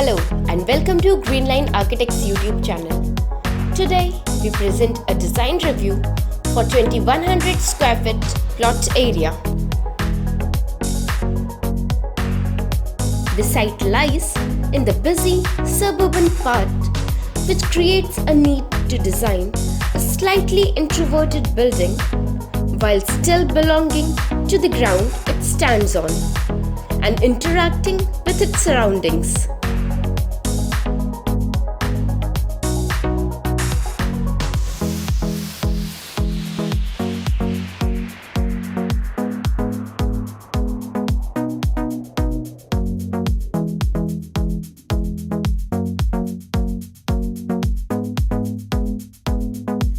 Hello and welcome to Greenline Architects YouTube channel. Today we present a design review for 2100 square feet plot area. The site lies in the busy suburban part, which creates a need to design a slightly introverted building while still belonging to the ground it stands on and interacting with its surroundings.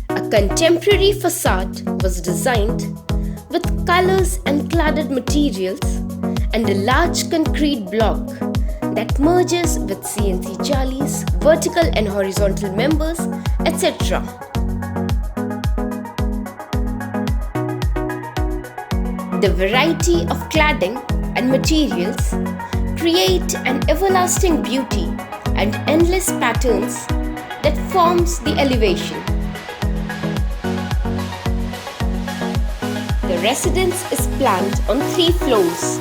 A contemporary facade was designed with colors and cladded materials and a large concrete block that merges with CNC jollies, vertical and horizontal members, etc. The variety of cladding and materials create an everlasting beauty and endless patterns that forms the elevation. The residence is planned on 3 floors.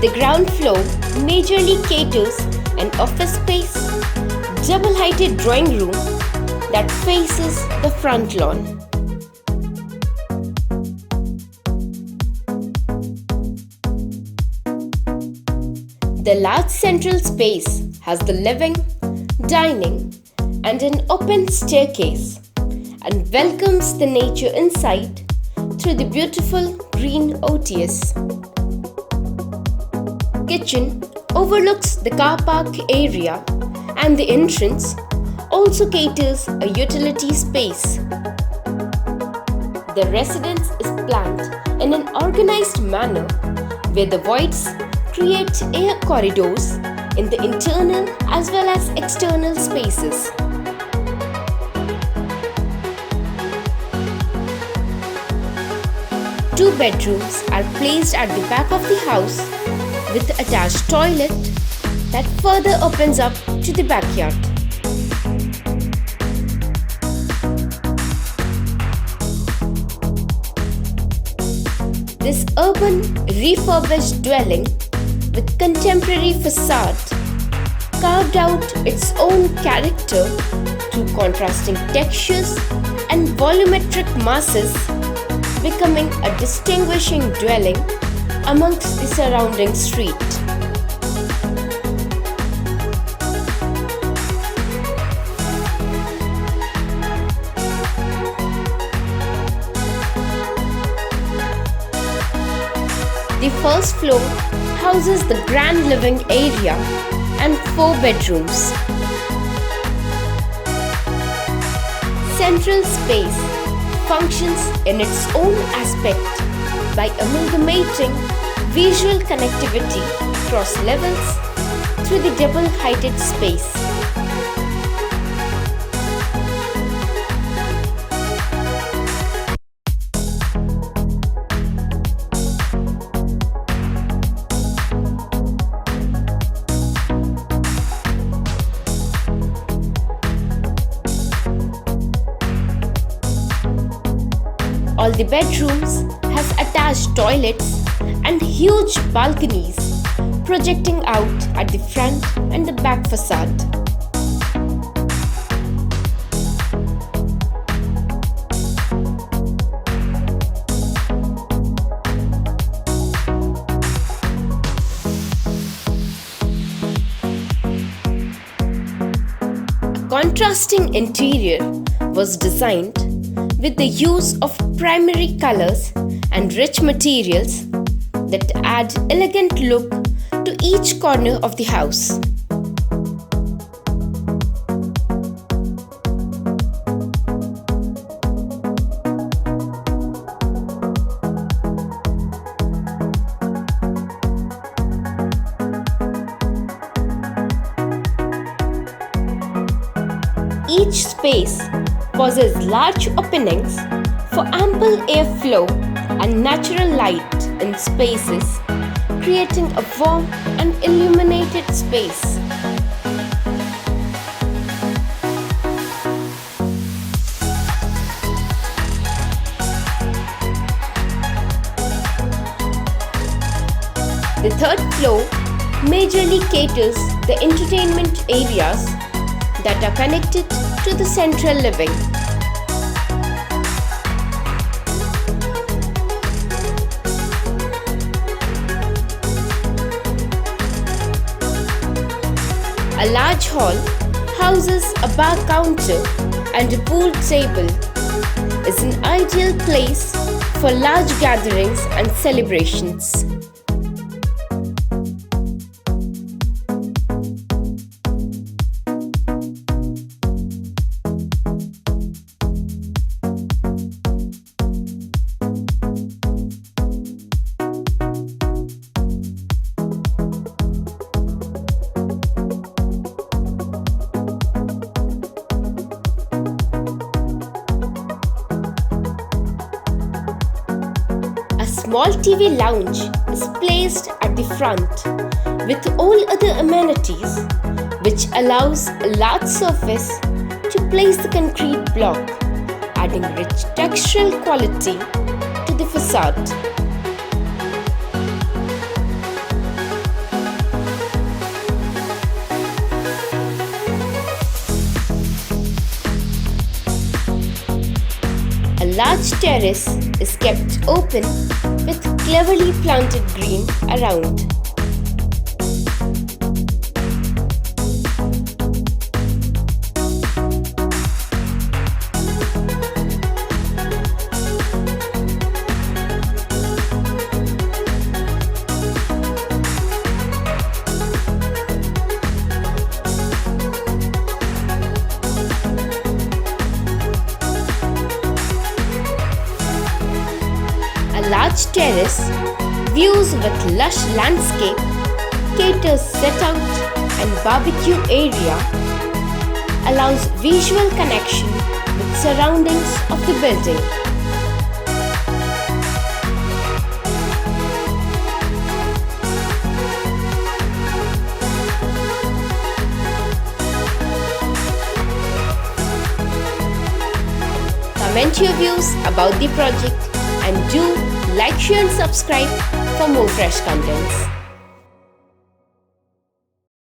The ground floor majorly caters an office space, double-heighted drawing room that faces the front lawn. The large central space has the living, dining, and an open staircase and welcomes the nature inside through the beautiful green OTS. Kitchen overlooks the car park area and the entrance also caters a utility space. The residence is planned in an organized manner where the voids create air corridors in the internal as well as external spaces. Two bedrooms are placed at the back of the house with the attached toilet that further opens up to the backyard. This urban refurbished dwelling with contemporary facade carved out its own character through contrasting textures and volumetric masses, becoming a distinguishing dwelling amongst the surrounding street. The first floor houses the grand living area and 4 bedrooms. Central space functions in its own aspect by amalgamating visual connectivity across levels through the double-heighted space. All the bedrooms has attached toilets and huge balconies projecting out at the front and the back facade. A contrasting interior was designed with the use of primary colors and rich materials that add elegant look to each corner of the house. space possess large openings for ample airflow and natural light in spaces, creating a warm and illuminated space. The third floor majorly caters the entertainment areas that are connected to the central living. A large hall houses a bar counter and a pool table. Is an ideal place for large gatherings and celebrations. A small TV lounge is placed at the front with all other amenities, which allows a large surface to place the concrete block, adding rich textural quality to the facade. A large terrace is kept open with cleverly planted green around. A large terrace, views with lush landscape, caters sit-out and barbecue area, allows visual connection with surroundings of the building. Comment your views about the project and do like, share and subscribe for more fresh contents.